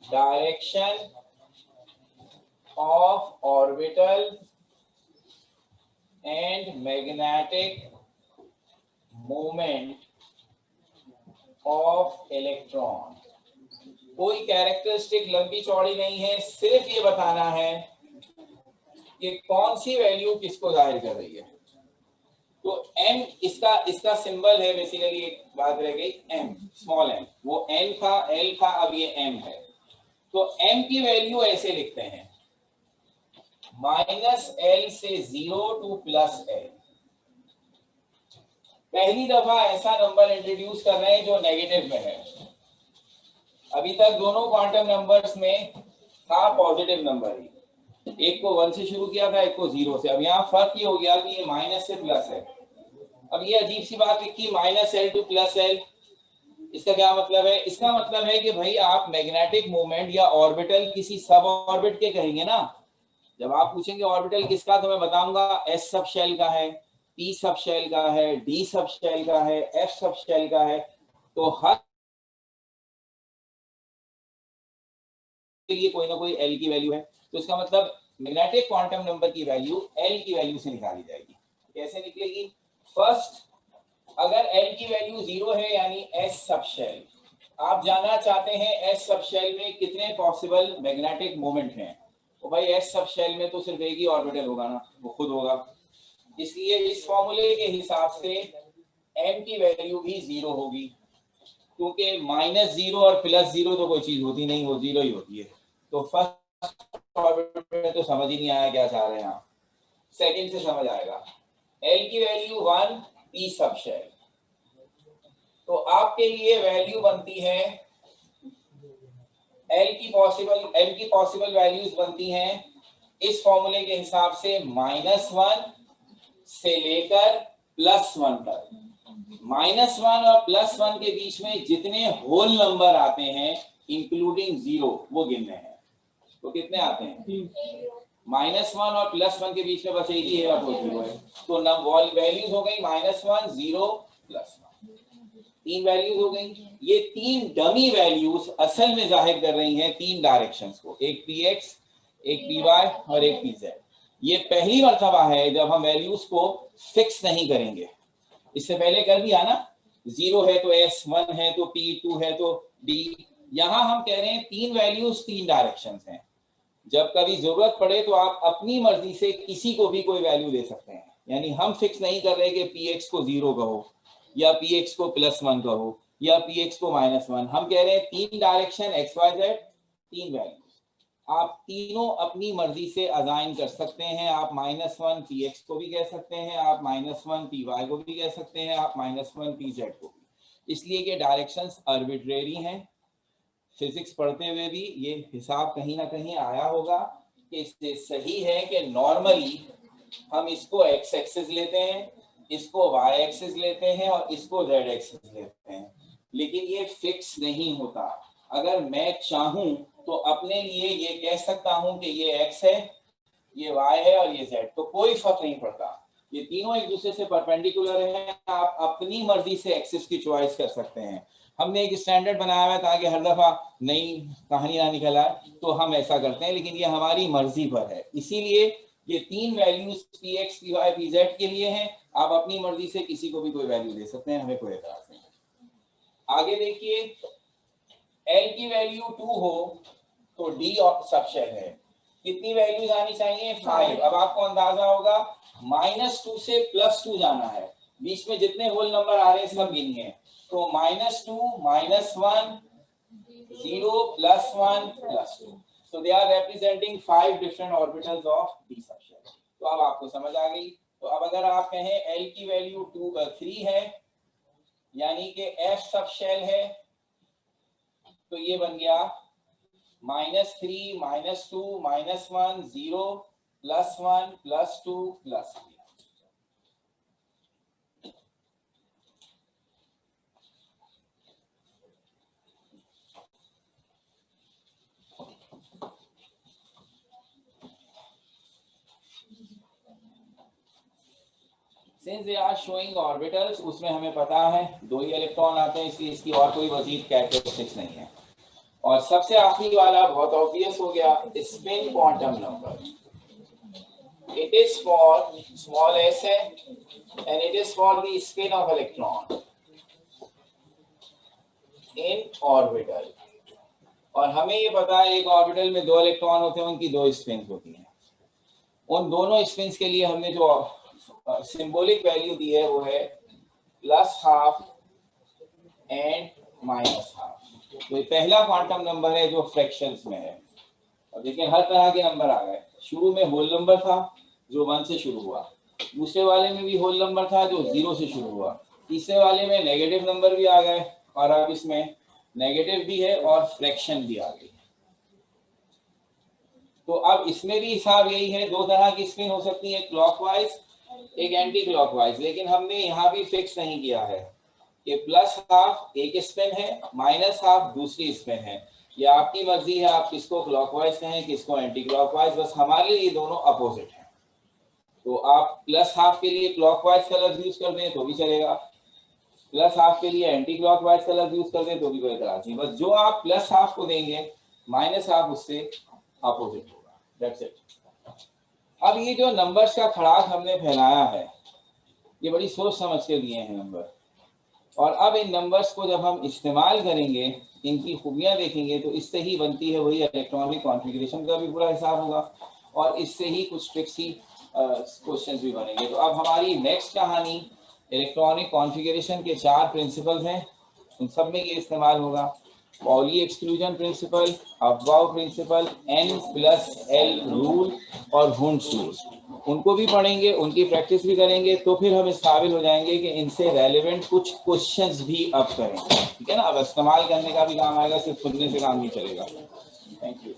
Direction of orbital and magnetic movement of electron. कोई कैरेक्टरिस्टिक लंबी चौड़ी नहीं है, सिर्फ ये बताना है कि कौन सी वैल्यू किसको जाहिर कर रही है। तो m इसका सिंबल है, बेसिकली एक बात रह गई m, स्मॉल m, वो n था l था, अब ये m है। तो m की वैल्यू ऐसे लिखते हैं -l से 0 टू +l। पहली दफा ऐसा नंबर इंट्रोड्यूस कर रहे हैं जो नेगेटिव में है। अभी तक दोनों क्वांटम नंबर्स में था पॉजिटिव नंबर ही, एक को 1 से शुरू किया था, एक को 0 से। अब यहाँ फर्क ये हो गया कि ये माइनस से प्लस है। अब ये अजीब सी बात लिखी -l टू +l, इसका क्या मतलब है? इसका मतलब है कि भाई आप मैग्नेटिक मूवमेंट या ऑर्बिटल किसी सब ऑर्बिट के कहेंगे ना, जब आप पूछेंगे ऑर्बिटल किसका तो मैं बताऊंगा s सब शेल का है, p सब शेल का है, d सब शेल का है, f सब शेल का है। तो हर के लिए कोई ना कोई l की वैल्यू है। तो इसका मतलब मैग्नेटिक क्वांटम नंबर की वैल्यू l की वैल्यू से निकाली जाएगी। कैसे निकलेगी? फर्स्ट, अगर l की वैल्यू 0 है यानी s सब शेल, आप जानना चाहते हैं s सब शेल में कितने पॉसिबल मैग्नेटिक मोमेंट हैं। तो भाई s सब शेल में तो सिर्फ एक ही ऑर्बिटल होगा ना, वो खुद होगा। इसलिए इस फॉर्मूले के हिसाब से m की वैल्यू भी 0 होगी, क्योंकि -0 और +0 तो कोई चीज होती नहीं, वो 0 ही होती है। तो फर्स्ट ऑर्बिट में तो समझ ही नहीं आया क्या चाह रहे हैं आप, सेकंड से समझ आएगा। l की वैल्यू 1, p सब शेल। तो आपके लिए वैल्यू बनती है l की पॉसिबल वैल्यूज बनती हैं इस फॉर्मूले के हिसाब से -1 से लेकर +1 तक। -1 और +1 के बीच में जितने होल नंबर आते हैं इंक्लूडिंग 0 वो गिनने हैं। तो कितने आते हैं? -1 और +1 के बीच में बस एक ही है और वो 0 है। तो वैल्यूज हो गई -1, 0, +1, 3 वैल्यूज हो गई। ये 3 डमी वैल्यूज असल में जाहिर कर रही हैं 3 डायरेक्शंस को, एक px, एक py और एक pz। ये पहली मर्तबा है जब हम वैल्यूज को फिक्स नहीं करेंगे। इससे पहले कर दिया ना, 0 है तो s, 1 है तो p, 2 है तो d। यहां हम कह रहे हैं 3 वैल्यूज 3 डायरेक्शंस हैं। जब कभी जरूरत पड़े तो आप अपनी मर्जी से किसी को भी कोई वैल्यू दे सकते हैं। यानी हम फिक्स नहीं कर रहे कि px को 0 कहो या px को +1 कहो या px को -1। हम कह रहे हैं 3 direction x, y, z, 3 values, आप तीनों अपनी मर्जी से असाइन कर सकते हैं। आप -1 px को भी कह सकते हैं, आप -1 py को भी कह सकते हैं, आप -1 pz को भी, इसलिए कि डायरेक्शंस आर्बिट्रेरी हैं। फिजिक्स पढ़ते हुए भी ये हिसाब कहीं ना कहीं आया होगा कि इससे सही है कि नॉर्मली हम इसको x एक्सिस लेते हैं, इसको y एक्सिस लेते हैं और इसको z एक्सिस लेते हैं, लेकिन ये फिक्स नहीं होता। अगर मैं चाहूं तो अपने लिए ये कह सकता हूं कि ये x है, ये y है और ये z, तो कोई फर्क नहीं पड़ता, ये तीनों एक दूसरे से परपेंडिकुलर हैं, आप अपनी मर्जी से एक्सिस की चॉइस कर सकते हैं। हमने एक स्टैंडर्ड बनाया हुआ है ताकि हर दफा नई कहानी ना निकल आए, तो हम ऐसा करते हैं, लेकिन ये हमारी मर्जी पर है। इसीलिए ये तीन वैल्यूज px, py, pz के लिए हैं, आप अपनी मर्जी से किसी को भी कोई वैल्यू दे सकते हैं, हमें कोई एतराज नहीं। आगे देखिए, L की वैल्यू 2 हो तो D सबशेल है, कितनी वैल्यूज आनी चाहिए? 5। अब आपको अंदाजा होगा -2 से +2 जाना है, बीच में जितने होल नंबर आ रहे हैं सब गिनिए, तो -2, -1, 0, +1, +2, so they are representing 5 different orbitals of D subshell। तो अब आपको समझ आ गई। तो अब अगर आप कहें L की वैल्यू 3 है, यानी कि F सबशेल है, तो ये बन गया -3, -2, -1, 0, +1, +2, +3। Since they are showing orbitals, उसमें हमें पता है 2 ही इलेक्ट्रॉन आते हैं, इसलिए इसकी और कोई मजीद कैरेक्टरिस्टिक्स नहीं है। और सबसे आखिरी वाला बहुत ऑब्वियस हो गया, spin quantum number. It is for small s है and it is for the spin of electron in orbital। और हमें ये पता है एक ऑर्बिटल में 2 इलेक्ट्रॉन होते हैं, उनकी 2 स्पिन होती हैं। उन दोनों स्पिन्स के लिए हमने जो सिंबॉलिक वैल्यू दी है वो है +½ एंड -½ तो ये पहला क्वांटम नंबर है जो फ्रैक्शंस में है। और देखिए हर तरह के नंबर आ गए, शुरू में होल नंबर था जो 1 से शुरू हुआ, दूसरे वाले में भी होल नंबर था जो 0 से शुरू हुआ, तीसरे वाले में नेगेटिव नंबर भी आ गए, और अब इसमें नेगेटिव भी है और फ्रैक्शन भी आ गई। तो अब इसमें भी हिसाब यही है, 2 तरह की स्पिन हो सकती है, क्लॉकवाइज, एक एंटी क्लॉकवाइज। लेकिन हमने यहाँ भी फिक्स नहीं किया है कि +½ एक स्पिन है, -½ दूसरी स्पिन है। ये आपकी मर्जी है, आप किसको क्लॉकवाइज कहें, किसको एंटी क्लॉकवाइज, बस हमारे लिए ये दोनों अपोजिट हैं। तो आप +½ के लिए क्लॉकवाइज का लफ्ज यूज कर दें तो भी चलेगा, +½ के लिए एंटी क्लॉकवाइज का लफ्ज यूज कर दें तो भी कोई एतराज नहीं, बस जो आप +½ को देंगे -½ उससे अपोजिट होगा, दैट्स इट। अब ये जो नंबर्स का खड़ाक हमने फैलाया है, ये बड़ी सोच समझ के लिए हैं नंबर, और अब इन नंबर्स को जब हम इस्तेमाल करेंगे, इनकी खूबियां देखेंगे, तो इससे ही बनती है वही इलेक्ट्रॉनिक कॉन्फ़िगरेशन का भी पूरा हिसाब होगा, और इससे ही कुछ ट्रिक्सी क्वेश्चंस भी बनेंगे। तो अब हमारी नेक्स्ट कहानी इलेक्ट्रॉनिक कॉन्फ़िगरेशन के 4 प्रिंसिपल्स हैं, उन सब में ये इस्तेमाल होगा। Pauli exclusion principle, Aufbau principle, N+L rule और हुंड्स रूल, उनको भी पढ़ेंगे, उनकी प्रैक्टिस भी करेंगे, तो फिर हम इस काबिल हो जाएंगे कि इनसे रेलेवेंट कुछ क्वेश्चंस भी अब करेंगे। ठीक है ना, अब इस्तेमाल करने का भी काम आएगा, सिर्फ सुनने से काम नहीं चलेगा। Thank you.